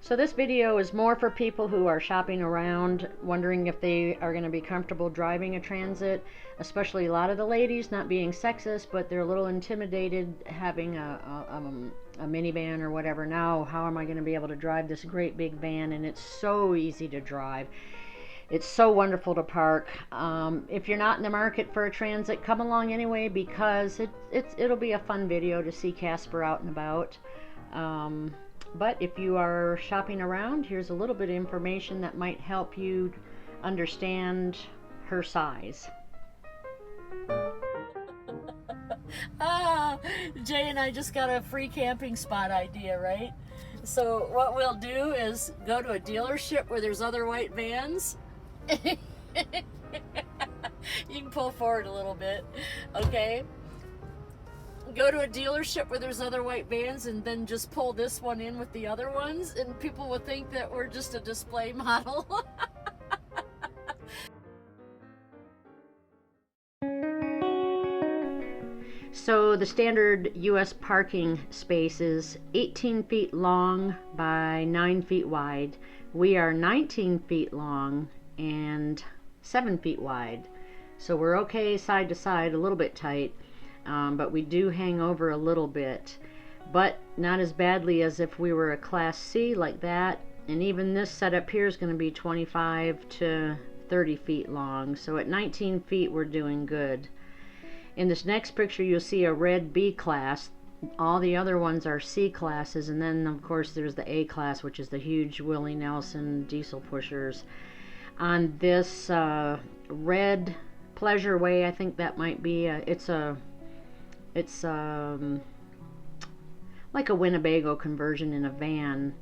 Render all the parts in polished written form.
So this video is more for people who are shopping around, wondering if they are going to be comfortable driving a Transit, especially a lot of the ladies, not being sexist, but they're a little intimidated having a minivan or whatever. Now, how am I going to be able to drive this great big van? And it's so easy to drive. It's so wonderful to park. If you're not in the market for a Transit, come along anyway, because it'll be a fun video to see Casper out and about. But if you are shopping around, here's a little bit of information that might help you understand her size. Jay and I just got a free camping spot idea, right? So what we'll do is go to a dealership where there's other white vans. You can pull forward a little bit, okay? Go to a dealership where there's other white vans and then just pull this one in with the other ones, and people will think that we're just a display model. So the standard US parking space is 18 feet long by 9 feet wide. We are 19 feet long and 7 feet wide. So we're okay side to side, a little bit tight. But we do hang over a little bit, but not as badly as if we were a Class C like that. And even this setup here is going to be 25 to 30 feet long. So at 19 feet, we're doing good. In this next picture, you'll see a red B class. All the other ones are C classes. And then, of course, there's the A class, which is the huge Willie Nelson diesel pushers. On this red Pleasure Way, I think that might be, it's like a Winnebago conversion in a van.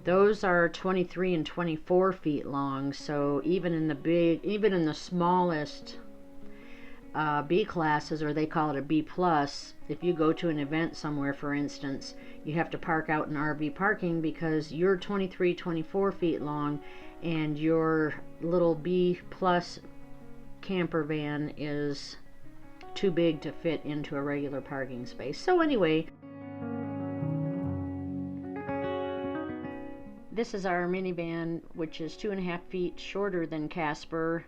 Those are 23 and 24 feet long. So even in the smallest B classes, or they call it a B plus, if you go to an event somewhere, for instance, you have to park out in RV parking because you're 23, 24 feet long, and your little B plus camper van is too big to fit into a regular parking space. So anyway, this is our minivan, which is 2.5 feet shorter than Casper.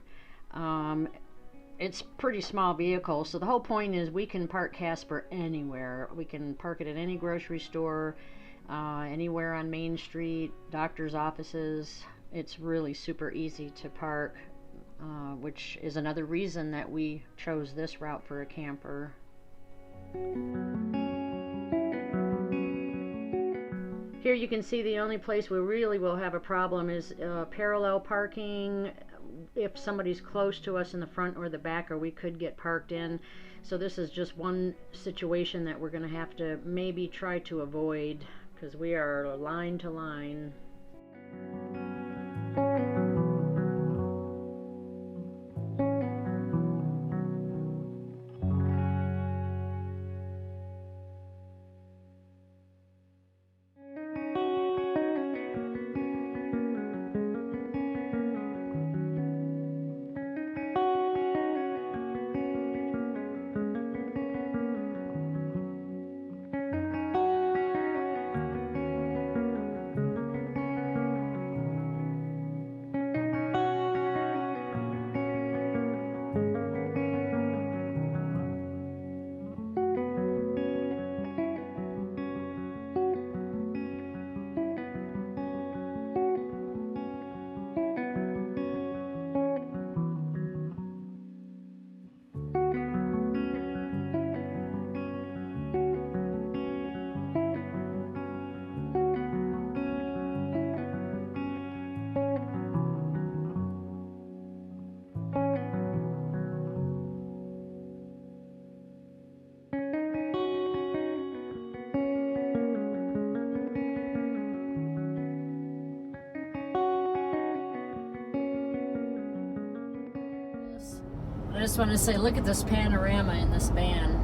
It's a pretty small vehicle, so the whole point is we can park Casper anywhere. We can park it at any grocery store, anywhere on Main Street, doctor's offices. It's really super easy to park. Which is another reason that we chose this route for a camper. Here you can see the only place we really will have a problem is parallel parking. If somebody's close to us in the front or the back, or we could get parked in. So this is just one situation that we're going to have to maybe try to avoid, because we are line to line. I just want to say, look at this panorama in this van.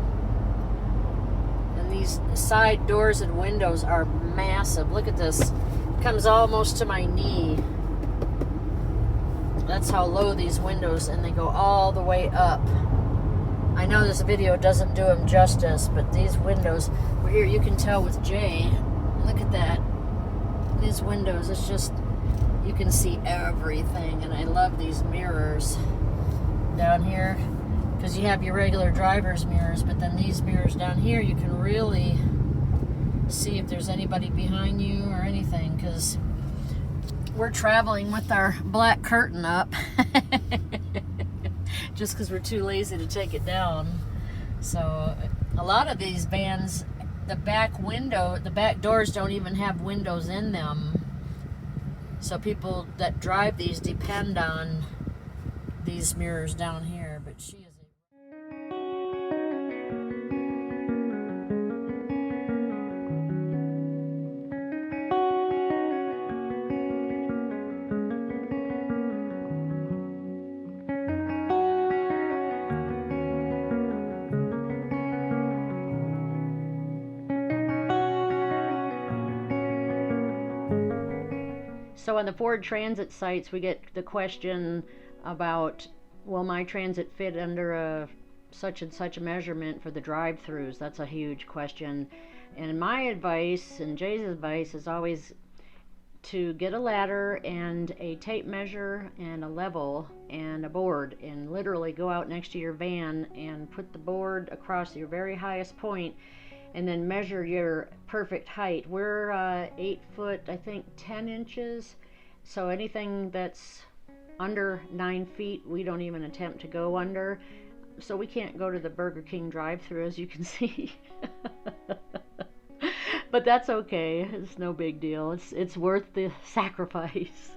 And these side doors and windows are massive. Look at this. It comes almost to my knee. That's how low these windows, and they go all the way up. I know this video doesn't do them justice, but these windows, here you can tell with Jay. Look at that. these windows, it's just, you can see everything. And I love these mirrors down here, because you have your regular driver's mirrors, but then these mirrors down here, you can really see if there's anybody behind you or anything, because we're traveling with our black curtain up just because we're too lazy to take it down. So a lot of these vans, the back doors don't even have windows in them, so people that drive these depend on these mirrors down here. But she is So on the Ford Transit sites, we get the question about, will my Transit fit under a such and such a measurement for the drive-throughs? That's a huge question. And my advice and Jay's advice is always to get a ladder and a tape measure and a level and a board, and literally go out next to your van and put the board across your very highest point, and then measure your perfect height. We're 8 foot, I think 10 inches. So anything that's under 9 feet, we don't even attempt to go under. So we can't go to the Burger King drive-thru, as you can see. But that's okay. It's no big deal. It's worth the sacrifice.